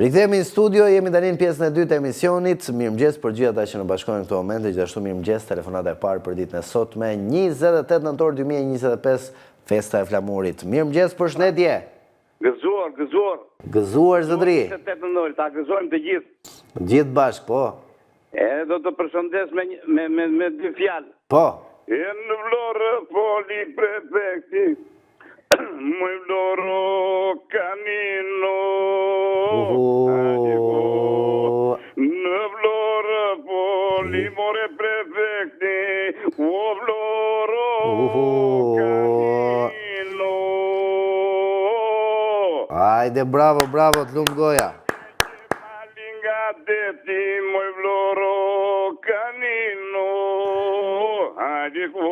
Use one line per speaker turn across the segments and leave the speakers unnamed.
Rikthehemi në studio, jemi tani në pjesën e dytë të emisionit. Mirëmëngjes për gjithë ata që na bashkohen në këtë moment, gjithashtu mirëmëngjes telefonata e parë për ditën e sotme, 28 nëntor 2025, festa e flamurit. Mirëmëngjes, përshëndetje.
Gëzuar.
Gëzuar zotëri.
28 nëntor, ta gëzojmë të gjithë.
Gjithë bashkë, po.
Do të përshëndes me dy fjalë.
Po.
E në vlorë foli prefekti, muy vloro canino. Në vlorë foli more prefekti, o vloro canino.
Hajde, bravo, të lumë goja.
Malinga deti, muy vloro canino. Hajde ku,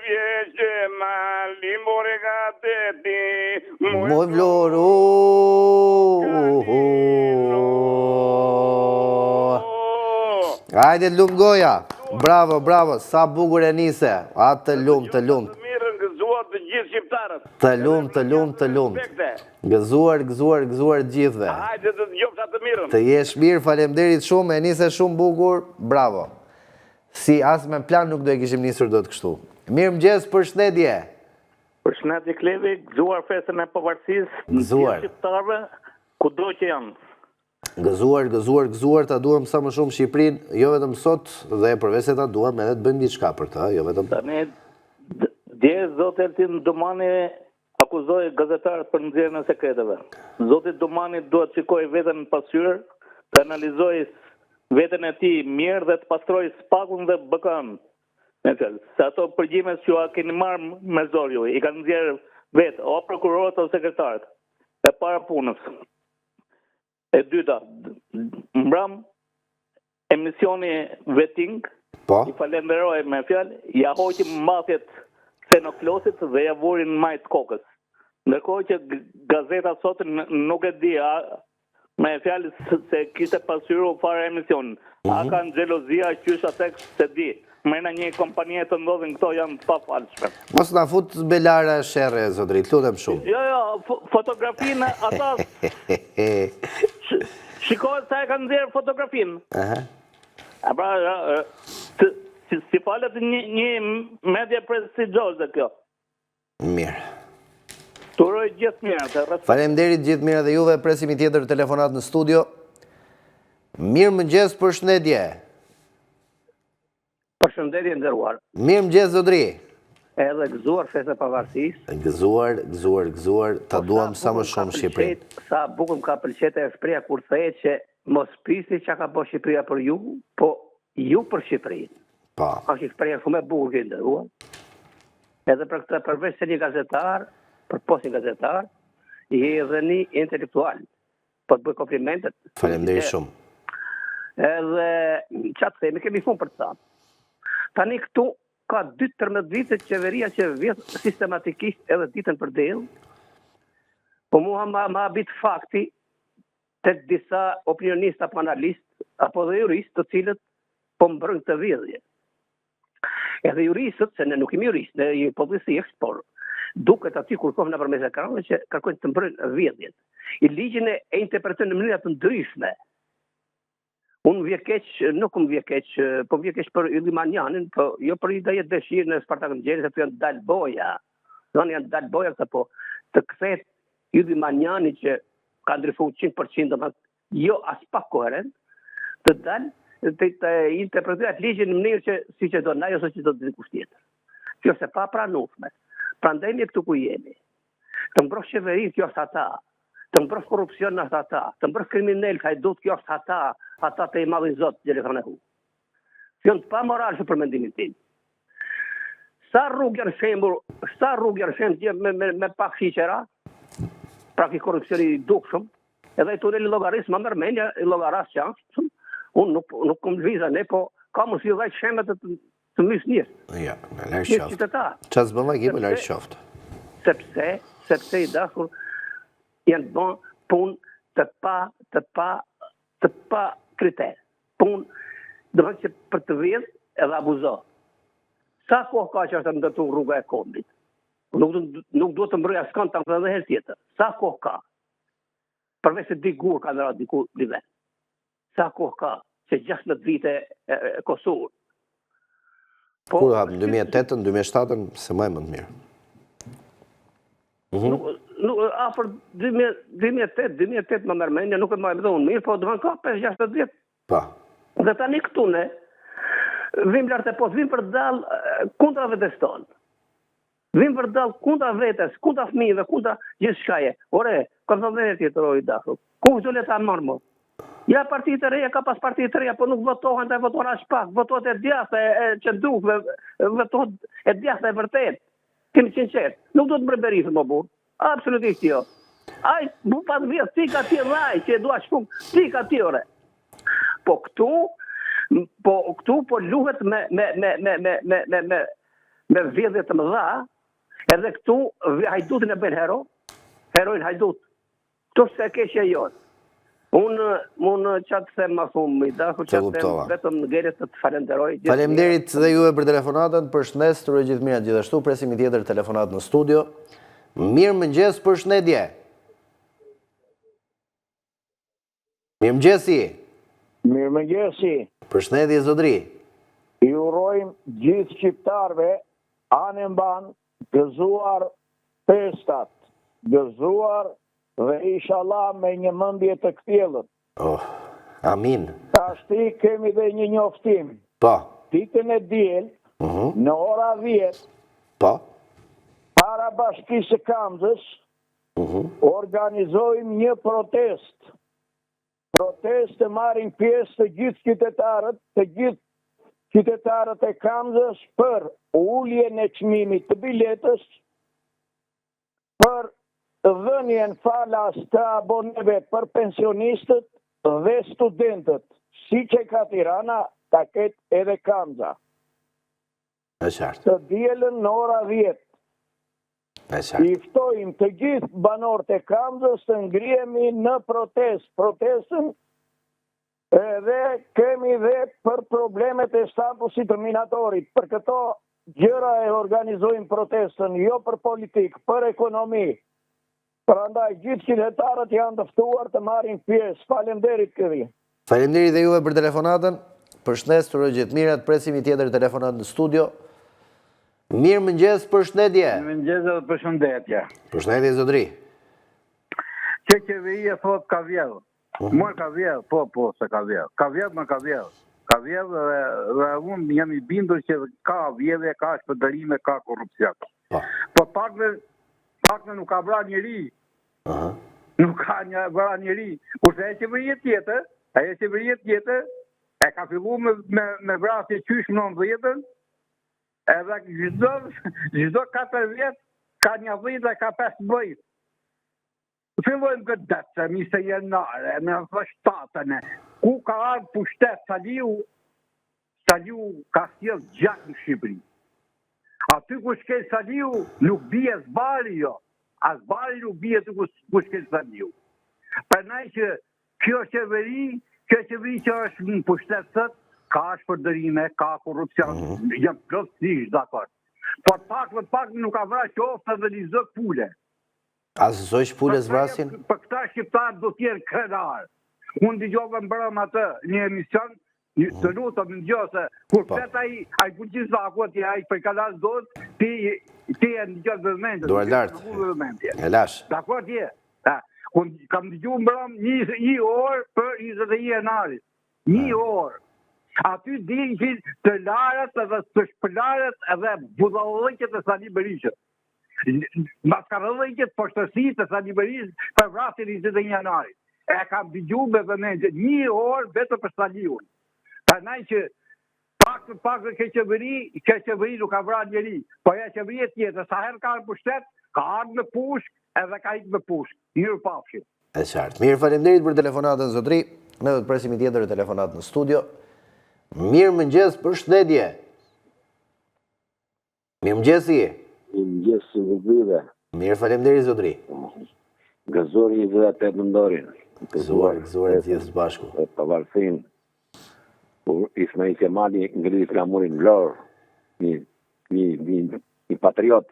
vjeqe mali more gateti,
Muy vloro. Hajde, të lumë goja. Bravo, sa bukur e nise. Të lumë.
Mirën gëzuar të gjithë shqiptarët.
Të lumë. Gëzuar gjithve.
Hajde të dëgjojmë sa të mirën.
Të jesh mirë, faleminderit shumë, e nise shumë bukur, bravo. Si as me plan nuk do e kishim nisur do të kështu. Mirëmëngjes, përshëndetje.
Përshëndetje Klevi, gëzuar festën e pavarësisë në gjithë shqiptarëve, kudo që janë.
Gëzuar, ta duam sa më shumë Shqipërinë, jo vetëm sot dhe përveç se ta duam edhe të bëjmë diçka për të, jo vetëm.
Tani dje zoti Eltin Domani akuzoi gazetarët për nxjerrjen e sekreteve. Zoti Domani duhet të shikojë veten në pasqyrë, të analizojë veten e tij mirë dhe të pastrojë spakun dhe BK-n. Se ato përgjimes që a keni marrë me zor ju, i kanë nxjerrë vetë, o prokurorët o sekretarët, e para punës. E dyta, mbram emisioni Veting, i falenderoj me fjalë, ja hoqim mafjet Xenoklosit dhe ja vurin majt kokës. Ndërkohë që gazeta sot nuk e di, me fjalë se kishte pasqyruar fare emisionin. A kanë xhelozia qysha tek se di. Mërna një kompanie të ndodhin këto janë pa falshme.
Mos na fut Belara sherre, zotëri, lutem shumë.
Jo, fotografinë ata shikohet sa e kanë nxjerrë fotografinë. Pra, si falet një media prestigjioze kjo.
Mirë.
Turoj gjithë mirë.
Faleminderit gjithë mirë dhe juve, presim i tjetër telefonat në studio. Mirëmëngjes, përshëndetje.
Përshëndetje nderuar.
Mirëmëngjes zotëri.
Edhe gëzuar festa e pavarësisë.
Gëzuar, ta duam sa më shumë Shqipërinë.
Sa bukur më ka pëlqyer e shpreha kur thehet që mos prisni çka ka bërë Shqipëria për ju, po ju për Shqipërinë.
Po.
Është shpreha shumë e bukur që nderuar. Edhe për këtë përveç se një gazetar, për postin gazetar, i edhe një intelektual. Po të bëj komplimentet.
Faleminderit shumë.
Edhe çfarë themi, kemi fund për të thënë. Tani këtu ka 12 vite qeveria që vjet sistematikisht edhe ditën për diell. Po mua ma habit fakti tek disa opinionistë apo analistë apo dhe juristë të cilët po mbrojnë këtë vjedhje. Edhe juristët, se ne nuk jemi juristë, ne jemi policistë, por duket aty kur kohë nëpërmes ekranit që kërkojnë të mbrojnë vjedhjen. I ligjin e interpretojnë në mënyra të ndryshme. Unë nuk më vje keq, po vje keq për Ylli Manjanin, po jo për i da jetë dëshirë në Spartakën Gjerë, se të janë dalë boja. Janë dalë boja, se po të kthehet Ylli Manjani që ka ndryfuar 100%, jo as pak koherent, të dalë të interpretojë ligjin në mënyrë që si që do na, ose që do të dikush tjetër. Kjo se pa pranueshme. Prandaj ne këtu ku jemi. Të mbrosh qeverinë, kjo është ata. Të mbrosh korrupsion është ata, të mbrosh kriminal, hajdut, kjo është ata të i madhin Zot, Gjelefane Hu. Kjo në të pa moral për mendimin tim. Sa rrugë janë shembur me pak shiqera, pra ki korrupsioni i dukshëm, edhe i tuneli llogaris, më mërmenja i llogaras që janë, unë nuk kom lëviza ne, po ka mos ju dhajt shembe të mys njës.
Ja, me lërë qoftë. Qa zë bëma ki me lërë qoftë?
Sepse i dashur janë bon punë të pa kriter. Punë, dhe që për të vjedh edhe abuzo. Sa kohë ka që është ndërtu rruga e kombit? Nuk do të mbroj askan të edhe herë tjetër. Sa kohë ka? Përveç se dikur ka ndëra diku një vend. Sa kohë ka? Se 16 vite Kosovë.
Kur hapë, 2008-ën, 2007-ën, se më të mirë.
Afër 2008 më mërmenja, nuk e më dhe unë mirë, po dëvan ka 5-6 vjetë.
Pa.
Dhe tani këtu ne, vim lartë e posë, vim për dalë kundra vetes tonë. Vim për dalë kundra vetes, kundra fëmijëve, kundra gjithë shkaje. Ore, ka thënë dhe tjetër ori dashur. Ku do le ta marrë më? Ja partitë të reja, ka pas partitë të reja, po nuk votohen, të votohen as pak, votohet e djasta e qëndrukve, votohet e djasta e vërtet. Kemi sinqert. Nuk do të mbreberisë më burë. Absolutisht jo. Ai, bu pas vjetë, ti ka ti raj, që e dua shkuk, ti ka ti ore. Po këtu luhet me vjedhje të mëdha, edhe këtu hajdutin e bën herojnë hajdut. Këtu se keqja jonë. Unë qatë them ma thumë, vetëm në gjerët të falenderoj.
Faleminderit dhe juve për telefonatën, përshëndes, të rëgjit mirat gjithashtu, presim i tjetër telefonat në studio. Mirë mëngjes, përshëndetje. Mirë mëngjesi.
Mirë mëngjesi.
Përshëndetje zotëri.
I urojmë gjithë shqiptarve anë mban gëzuar festat, gëzuar dhe inshallah me një mendje të kthjellët.
Amin.
Tashti kemi dhe një njoftim.
Po.
Ditën e diel, në ora 10,
po,
para Bashkisë së Kamzës, organizojmë një protest. Protest të marrin pjesë të gjithë qytetarët e Kamzës për uljen e çmimit të biletës, për dhënien falas të aboneve për pensionistët dhe studentët, si që ka Tirana, ta ketë edhe Kamza.
E qartë.
Të dielën në ora 10.
E qartë.
I ftojmë të gjithë banorët e Kamzës të ngrihemi në protest. Protestën edhe kemi dhe për problemet e statusit të minatorit. Për këto gjëra e organizojmë protestën, jo për politikë, për ekonomi. Prandaj gjithë qytetarët janë të ftuar të marrin pjesë. Faleminderit këri.
Faleminderit dhe juve për telefonatën. Përshëndes, të rëgjit mirat, presim i tjetër telefonat në studio. Mirë mëngjes, përshëndetje.
Mirë mëngjes dhe përshëndetje.
Përshëndetje zotëri.
Që qeveria thot ka vjedhë. Mor ka vjedhë, po se ka vjedhë. Ka vjedhë, më ka vjedhë. Ka vjedhë dhe unë jam i bindur që ka vjedhje, ka shpëdërime, ka korupcion. Po pakve nuk ka vra njëri. Nuk ka vra njëri. Kurse e qeveria tjetër, e ka fillu me vrasje qysh në 10-ën, edhe gjithdo 4 vjetë ka një 10 dhe ka 15. Fillojmë këtë detë, mise jenare, me në 7-ën, ku ka ardhë pushtet Saliu ka sjell gjak në Shqipëri. Aty ku shkel Saliu, nuk bie zbari jo. As bari nuk bie të ku shkel Saliu. Përnaj që kjo qeveri që është në pushtet sët, ka shpërdërime, ka korupcion, jam plotësisht dakord. Por pak nuk ka vra qoftë dhe një zë pule.
A zësoj pule zvrasin?
Për këta shqiptarë do tjerë krenar. Unë digjove mbrëm atë një emision, të lutëm në gjose, kur pet ai fuqis vakot, ai për kalas dot, ti e në gjë vëmendje.
Duar lartë. E lash.
Dakord je. Unë kam digju mbrëm një orë për 21 janarit. Një orë. Aty digjen të larët edhe të shpëlarët edhe budallëqet e Sali Berishës. Maskarëllëqet poshtësit e Sali Berishës për vrasjen 21 janarit. E kam digju me vëmendje një orë vetëm për Saliun. Prandaj që pak ke qeveri nuk ka vrarë njeri, po ja qeveria tjetër, sa herë ka në pushtet, ka ardhur me pushk edhe ka ikë me pushk. Mirë pafshim.
E qartë. Mirë, faleminderit për telefonatën zotëri. Ne do të presim i tjetër telefonat në studio. Mirë mëngjes, përshëndetje. Mirë mëngjesi.
Mirë mëngjesi vëzhgive.
Mirë, faleminderit zotëri.
Gëzuar 28 nëndorin.
Gëzuar e gjithë së bashku.
E pavarësin. Ismail Kemali ngriti flamurin Vlorë, një patriot,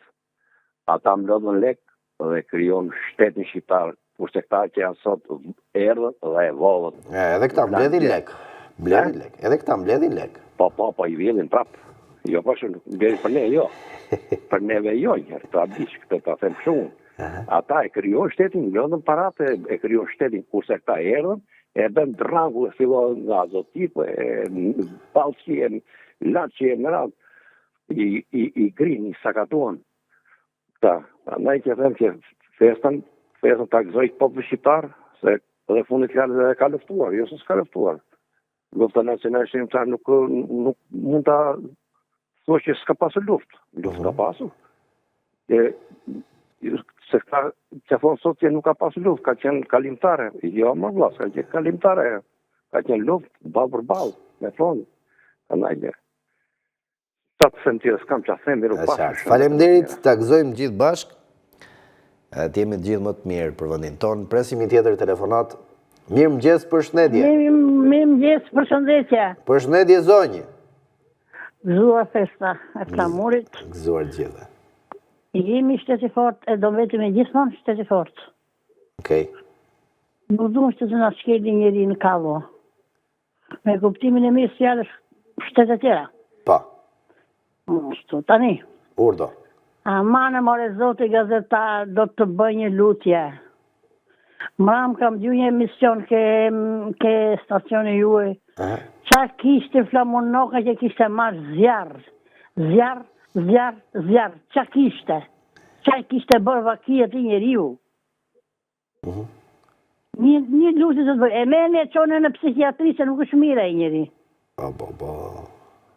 ata mblodhen lek dhe krijon shtetin shqiptar, kurse këta që janë sot erdhën dhe e vollën.
Edhe këta mbledhin lek. Mbledhin lek. Edhe këta mbledhin lek.
Po, i vjedhin prap. Jo, po shumë, mbledhin për ne, jo. Për neve jo, njërë, ta dish, këtë ta them shumë. Ata e krijon shtetin, mblodhen paratë, e krijon shtetin, kurse këta erdhën, e bën drangu, e fillon nga Zotit, Ballçi, Laçi, në radhë, i grin, i sakatuan. Këta, andaj që them që festën ta gëzoj popull shqiptar, se edhe fundit fjalës e ka luftuar, jo se s'ka luftuar. Lufta nacionale shqiptare nuk mund ta thuash që s'ka pasur luftë. Luftë ka pasur. Se këta që thonë sot që nuk ka pasur luftë, ka qenë kalimtare. Jo, më vlla, ka qenë kalimtare. Ka qenë luftë ball për ball, me fond. Andaj ta të them tjerë s'kam ç'a them, mirë pas.
Faleminderit, ta gëzojmë gjithë bashkë. Të jemi të gjithë më të mirë për vendin tonë. Presim një tjetër telefonat. Mirëmëngjes, përshëndetje.
Mirëmëngjes, përshëndetje.
Përshëndetje zonjë.
Gëzuar festa e flamurit.
Gëzuar gjithë.
Jemi shteti fort e do vetëm e gjithmonë shteti fort.
Okej.
Nuk duhet që të na shkeli njeri në kallo. Me kuptimin e mirë së fjalës shtetet tjera.
Pa.
Shtu, tani.
Urdo.
Amane more zoti gazetar do të bëj një lutje. Mram kam dju një emision ke stacioni juaj. Qa kishte flamunoka që kishte marrë zjarë. Qa kishte? Qa kishte bërë vakijet i njeriu? Një lutje të të bëj. E meni e qone në psikiatri se nuk është mire i njeri.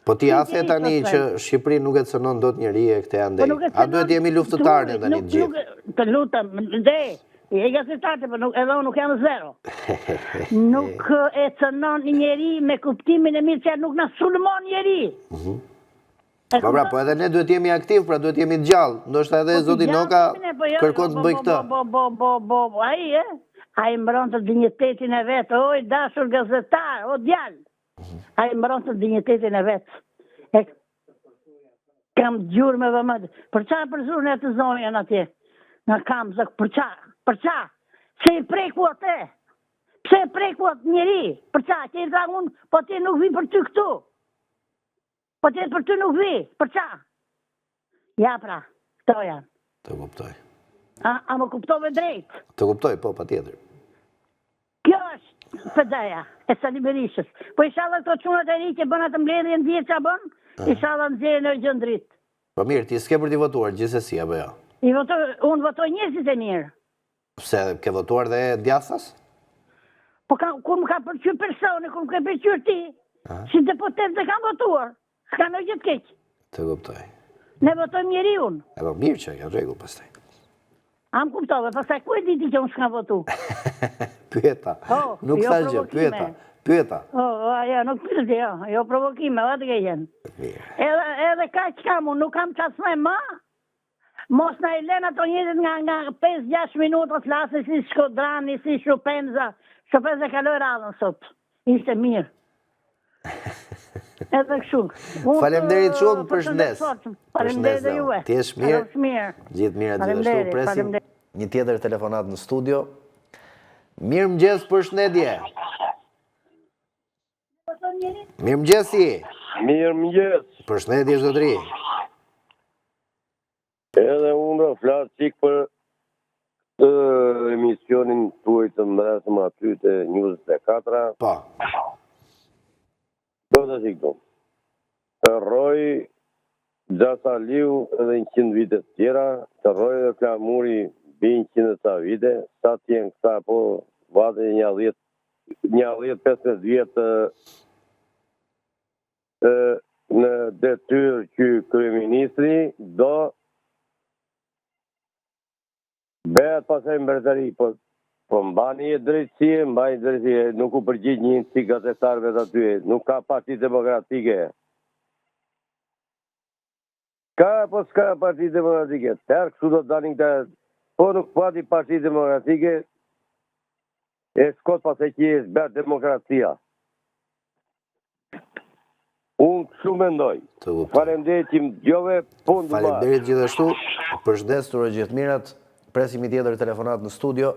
Po ti athe tani që Shqipëri nuk e të sënon do të njëri e këte andej. A duhet jemi luftëtarë në një gjithë?
Të lutëm, e gazetarë, edhe nuk jam zero. Nuk e cënon njëri me kuptimin e mirë që nuk në sulmon njëri.
Po pra, po edhe ne duhet jemi aktiv, pra duhet jemi gjallë. Ndoshta edhe Zoti Noka kërkon të bëj këtë.
Ai mbron të dinjitetin e vetë, oj dashur gazetar, o djalë. Ai mbron të dinjitetin e vetë. Kam gjurë me vëmëndë. Për qa përzurën e të zonjën atje? Në kam zëk, për qa? Se i preku atë? Pse i preku atë njeri? Për qa? Që i tha unë, po ti nuk vi për ty këtu. Po ti për ty nuk vi. Për qa? Ja pra, këto janë.
Të kuptoj.
A më kuptove drejt?
Të kuptoj, po, pa tjetër.
Kjo është pëdaja e Sali Berishës. Po inshallah këto qunat e ri që bën atë mbledhje ndje që bën, inshallah nxjerrën në gjëndrit.
Po mirë, ti s'ke për t'i votuar gjithsesi apo jo?
Unë votoj njerëzit e mirë.
Pse ke votuar dhe djathtas?
Po kur më ka pëlqyer personi, kur më ka pëlqyer ti, si deputet dhe kam votuar. S'ka në gjithë keq.
Të kuptoj.
Ne votojmë njeriun.
E po mirë që ka rregull pastaj.
Am kuptove, pastaj ku e diti që unë s'ka votu?
Pyeta. Nuk sa gjë, pyeta.
Jo, nuk pyeta, jo provokime, atë ke jenë. Edhe ka që kam unë, nuk kam qasme ma. Mos na i len ato njëzit nga 5-6 minuta të lasë si Shkodrani, si Shrupenza. Shrupenza kaloj radhën sot. Ishte mirë. Edhe kështu.
Faleminderit shumë, përshëndes.
Faleminderit dhe juve.
Ti jesh mirë. Gjithë mirë gjithashtu. Presim një tjetër telefonat në studio. Mirëmëngjes, përshëndetje. Mirëmëngjesi.
Mirëmëngjes.
Përshëndetje zotëri.
Edhe unë flas çik për emisionin tuaj të mbretëm aty te News 24.
Po.
Do të shikoj. Të rroj Gjasaliu edhe 100 vite të tjera, të rroj dhe Flamuri bin 100 ca vite, sa t'jen këta po vate një 10-15 vjetë në detyrë që kryeministri do bëhet pasaj mbretëri, po mbani e drejtësie, nuk u përgjigj një si gazetarëve të aty, nuk ka parti demokratike. Ka, po s'ka parti demokratike, tërë kështu do të danin këta, po nuk pati parti demokratike, e s'kot pas e që e s'bet demokracia. Unë kështu mendoj. Faleminderit që më dëgjove, po ndë
Faleminderit gjithashtu, përshëndesur gjithë mirat, presim i tjetër telefonat në studio.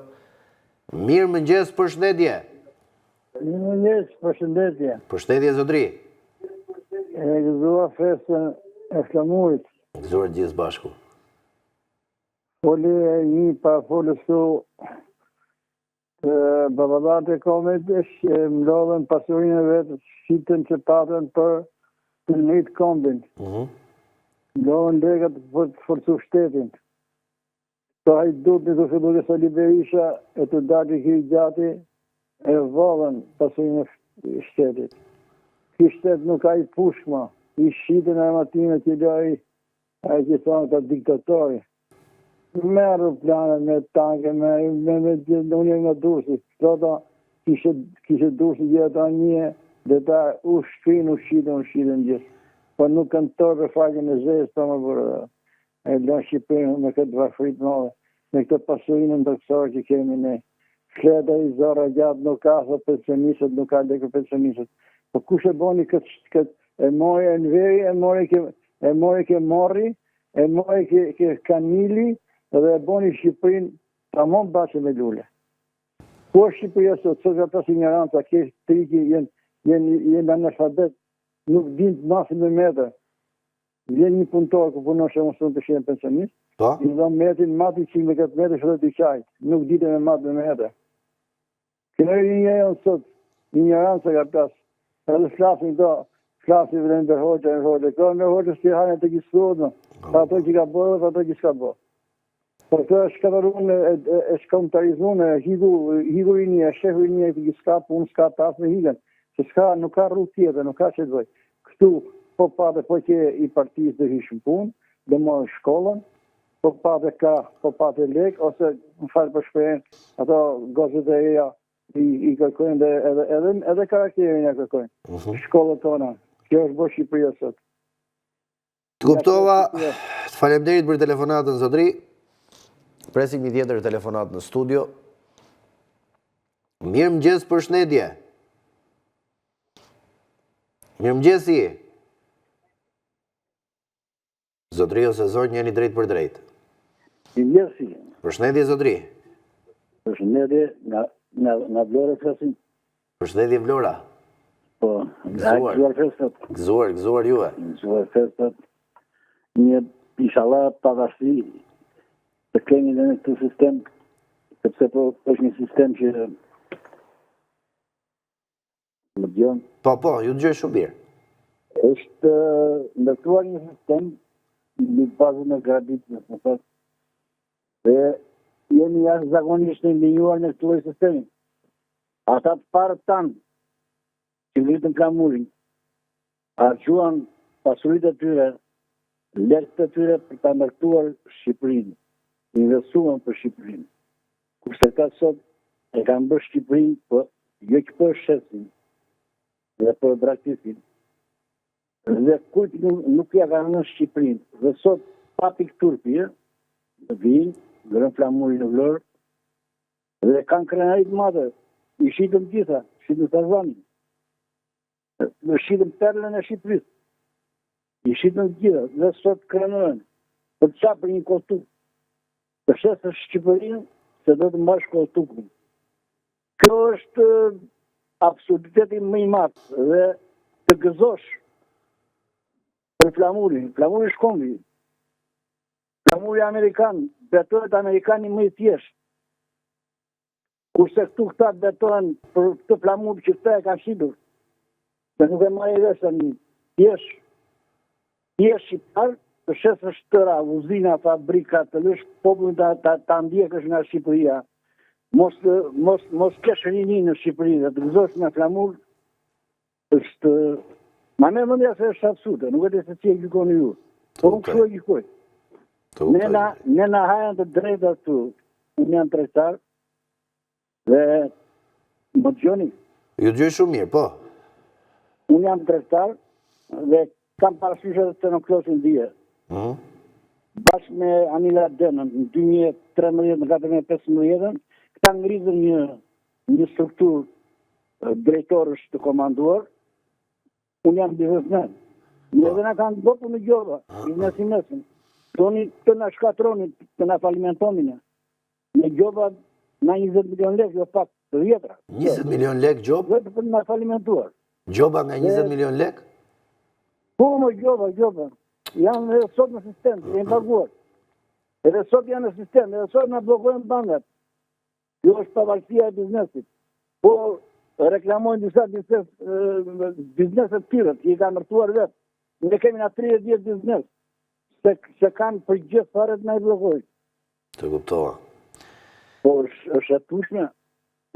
Mirë mëngjes, përshëndetje.
Mirë mëngjes, përshëndetje.
Përshëndetje zotri.
E gëzuar festën e flamurit.
Gëzuar gjithë bashku.
Foli e një pa folës këtu babalat e komet që mlodhen pasurinë e vetë, shqitën që patën për të njëjtë kombin. Mlodhen legat për të forcu shtetin. Të hajdut në të fillu dhe Sali Berisha e të dati ki gjati e vallën pasurinë e shtetit. Ky shtet nuk ka i pushma, i shqitën e armatime që loj a i që thonë të diktatori. Me aeroplane, me tanke, unë jem nga Durrësi. Flota kishe Durrësi gjitha një dhe ta u shqitën gjithë. Po nuk kanë torë për faqen e zezë, të më bërë. E lënë Shqipërinë me këtë varfrit mëdhe, me këtë pasurinë ndërkombëtare që kemi ne. Fleta i zora gjatë nuk ka thë pensionistët, nuk ka lekë pensionistët. Po kush e boni këtë e mori e në veri, e mori ke Morri, e mori ke Kanili, dhe e boni Shqipërinë tamam bashkë me lule. Po Shqipëria sot ka pas ignoranca, ke triki jenë analfabet, nuk din të masin me metër. Vjen një punëtor ku punon shumë shumë të shenë pensionist, i dhe metin mati që me këtë metër shëtë të qajtë, nuk dite me matë me metër. Kënë një e sot, ignoranca ka pas, edhe flasin do, flasin vëllë në Hoxha, ka në Hoxha së të hajnë të gjithë pa ato që ka bërë, pa ato që s'ka bërë. Por të shkatarun e shkomtarizun e higurin e shefrin e të gjithë s'ka punë, s'ka pas me higën, se s'ka, nuk ka rrugë tjetër, nuk ka që të dojë. Këtu, po pate po që i partijës dhe hishën punë, dhe morë shkollën, po pate lek, ose në falë për shprejnë, ato gozët e eja i kërkojnë dhe edhe karakterin e kërkojnë. Shkollët tona, kjo është bërë Shqipëria sot.
Të kuptova, të faleminderit për telefonatën, zotri. Presim një tjetër telefonat në studio. Mirë mëngjes, përshëndetje. Mirë mëngjesi. Zotri ose zonjë jeni drejt për drejt.
Mëngjesi.
Përshëndetje zotri.
Përshëndetje nga Vlora flasim.
Përshëndetje Vlora.
Po, gëzuar festat.
Gëzuar juve.
Gëzuar festat. Një inshallah pavarësi të kemi dhe në këtë sistem, sepse po është një sistem që më dëgjon.
Po, ju dëgjoj shumë mirë.
Është ndërtuar një sistem në bazën e graditës, më thënë, dhe jemi jashtëzakonisht të ndinjuar në këtë lloj sistemi. Ata të parët tanë që vritën Flamurin, arquan pasuritë e tyre, lekët e tyre për ta ndërtuar Shqipërinë, investuan për Shqipërinë. Kurse ka sot e kanë bërë Shqipërinë, po jo që për shqetësin dhe për braktisin. Dhe kujt nuk ja kanë në Shqipërinë. Dhe sot papi turpi, vinë, gërën Flamurin në Vlorë, dhe kanë krenarit madhe, i shitëm gjitha, shitëm Tarzanin, shitëm perlën e Shqipërisë, i shitëm gjitha, dhe sot krenojnë, për qa për një koltuk, të shesë Shqipërinë, se do të mbash koltukun. Kjo është absurditeti më i madh dhe të gëzosh për Flamurin. Flamuri shkombi. Flamuri Amerikan, betohet Amerikani më i thjeshtë. Kurse këtu këta betohen për këtë Flamur që këta e ka shitur. Se nuk e marrë vesh tani. Thjesht shqiptar, të shesë shtëra, uzina, fabrika, të lësh popullin ta ndjekësh nga Shqipëria. Mos kesh rini në Shqipëri dhe të gëzosh nga Flamur, është... Ma me mëndja se është absurde, nuk e të se që e gjykoni ju. Po unë kështu e gjykoj. Ne na hajan të drejta këtu, unë jam tregtar, dhe më gjoni.
Ju gjoj shumë mirë, po.
Unë jam tregtar dhe kam parasysh edhe të në klosin dhije. Bashkë me Anila Denën, në 2013, në 2015, këta ngrizën një strukturë drejtorësh të komanduar, Unë jam biznesmen. Në dhe na kanë bopu në gjova, biznesin. Toni të na shkatroni, të na falimentonin. Në gjova na 20 milion lek, jo pak të vjetra.
20 milion lek gjob?
Vetë për na falimentuar.
Gjoba nga 20 milion lek?
Po më gjova. Janë edhe sot në sistem, të jenë paguar. Edhe sot janë në sistem, edhe sot na blokojnë bankat. Jo është pavarësia e biznesit. Po reklamojnë disa bizneset tjera, që i ka mërtuar vetë. Ne kemi na 30 vjet biznes, se kanë për gjithë fare të na i blokojnë.
Të kuptova.
Po është e tushme.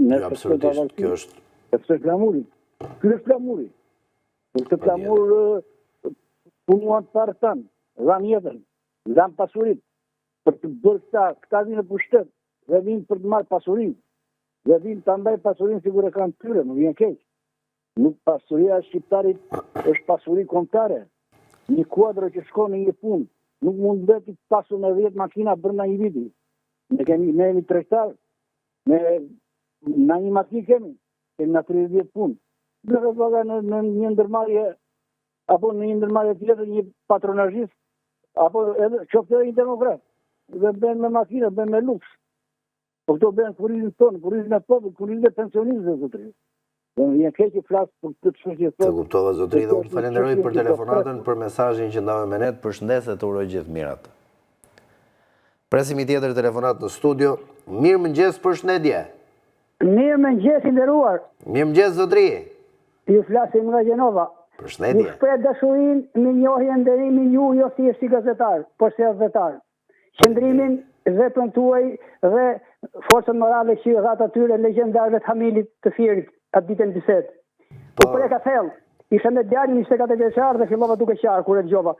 Jo, absolutisht, kjo është...
Sepse flamuri. Ky është flamuri. Këtë flamur punuan të parë tanë, dhanë jetën, dhanë pasurit, për të bërë këta vinë në pushtet, dhe vinë për të marrë pasurin, dhe vinë të ndaj pasurin sigur e kanë tyre, nuk vjen keq. Nuk pasuria e shqiptarit është pasuri kombëtare. Një kuadrë që shkon në një punë, nuk mund veti të pasu me 10 makina brenda një viti. Ne jemi tregtar, na një makinë kemi na 30 punë. Dhe paga në një ndërmarrje, apo në një ndërmarrje tjetër një patronazhist, apo edhe qoftë edhe një demokrat. Dhe bën me makina, bën me luks. Po këto bën kurizin tonë, kurizin e popullit, kurizin e pensionistëve zotëri. Dhe më vjen keq që flas për këtë çështje.
Të kuptova zotëri dhe unë falenderoj për telefonatën, për mesazhin që ndave me ne, përshëndes dhe të uroj gjithë mirat. Presim i tjetër telefonat në studio. Mirëmëngjes, përshëndetje.
Mirëmëngjes i nderuar.
Mirëmëngjes zotëri.
Ju flasim nga Gjenova.
Përshëndetje.
Ju shpreh dashurinë me njohjen nderimin ju jo si gazetar, por si gazetar. Qëndrimin vetëm tuaj dhe forcën morale që i dhat atyre legjendarëve të Hamilit të Firit atë ditën bisedë. Po preka thellë, isha me djalin 24 vjeçar dhe fillova duke qarë kur e dëgjova.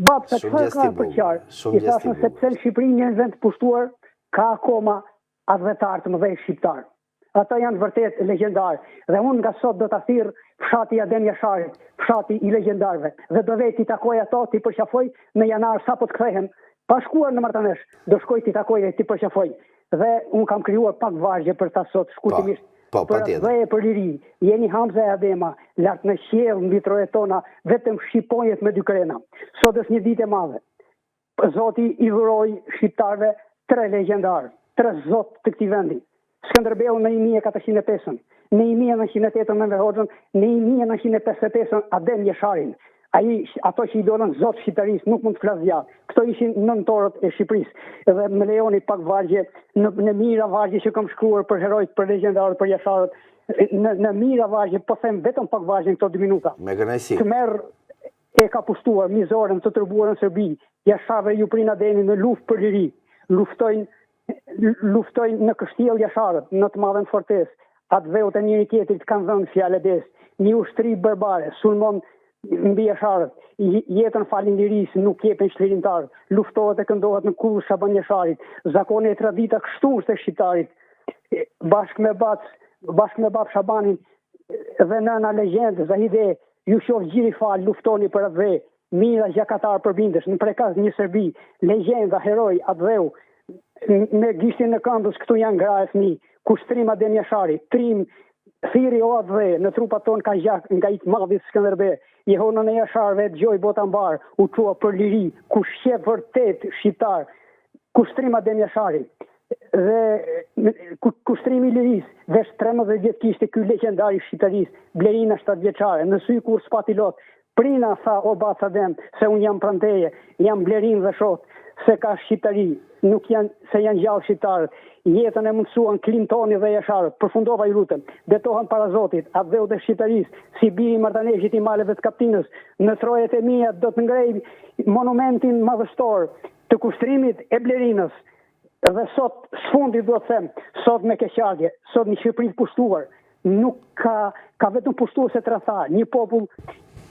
Bab, sa çfarë ka për qarë? I thashën sepse në Shqipëri një vend të pushtuar ka akoma advetar të mëdhej shqiptar. Ata janë vërtet legjendarë dhe unë nga sot do ta thirr fshati Adem Jasharit, fshati i legjendarëve, dhe do vej t'i takoj ato, t'i përqafoj në janar sapo të kthehem. Pa shkuar në marrëtanesh, do shkoj t'i takoj e t'i përqafoj. Dhe unë kam krijuar pak vargje për ta sot shkurtimisht. Për dhe e për liri, jeni Hamza e Adema, lartë në qiell mbi trojet tona, vetëm shqiponjet me dy krena. Sot është një ditë e madhe. Zoti i dhuroi shqiptarëve 3 legjendarë, 3 zot të këtij vendi. Skënderbeu në 1405, në 1908 Enver Hoxhën, në 1955 Adem Jasharin. Ato që i donën zot shqiptarisë nuk mund të flasë gjatë. Këto ishin nëntorët e Shqipërisë. Edhe më lejoni pak vargje, në mira vargje që kam shkruar për herojt, për legjendarët, për Jasharët, në mira vargje, po them vetëm pak vargje në këto 2 minuta.
Me kënaqësi.
Khmer e ka pushtuar mizorën të tërbuar në Serbi. Jasharëve ju prin Ademi në luftë për liri. Luftojnë në kështjell Jasharët, në të madhen fortesë. Atë veut e njëri tjetrit kanë dhënë fjalë des. Një ushtri barbare, sulmon mbi Jasharët, jetën falin lirisë, nuk jepen çlirimtar, luftohet e këndohet në kurrë Shaban Jasharit, zakoni e tradita kështu është e shqiptarit, bashkë me bab Shabanin dhe nëna legjendë, Zahide, ju shoh gjiri fal, luftoni për atë dhe, mira gjakatar përbindesh, në prekaz një Serbi, legjenda, heroj, atë dheu, me gishtin në këmbës, këtu janë gra e fëmijë, kushtrim Adem Jashari, trim, thiri o atë dhe, në trupat tonë ka gjak nga i të madhit Skënderbe, Jehonën e Jasharëve dëgjoi bota mbar, u thua për liri, ku shqe vërtet shqiptar, kushtrim Adem Jashari. Dhe kushtrimi i lirisë, veç 13 vjet kishte ky legjendar i shqiptarisë, Blerina 7 vjeçare, në sy kur spatilot, prina tha o bac Adem, se un jam pranteje, jam Blerin dhe shot, se ka shqiptari, nuk janë se janë gjallë shqiptarët. Jetën e mundsuan Clintoni dhe Jasharët, përfundova i rrugën, betohen para Zotit, atë dheu të shqiptarisë, si biri i martaneshit i maleve të Kaptinës, në trojet e mia do të ngrej monumentin madhështor të kushtrimit e Blerinës. Dhe sot sfundi do të them, sot me keqardhje, sot një Shqipëri të pushtuar, nuk ka vetëm pushtuese tradhtar, një popull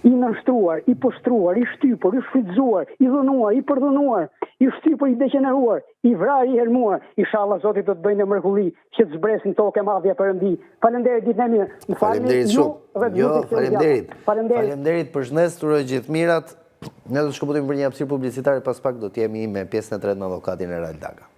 i nënshtruar, i poshtruar, i shtypur, i shfrytzuar, i dhunuar, i përdhunuar, i shtypur, i degeneruar, i vrarë, i helmuar. Inshallah Zoti do të bëjë mrekulli që të zbresin tokë e madhja Perëndi. Faleminderit ditën e mirë.
Faleminderit shumë. Jo, faleminderit. Faleminderit, përshëndes, uroj gjithë mirat. Ne do të shkëputim për një hapësirë publicitare, pas pak do të jemi me pjesën e tretë me avokatin Erald Daga.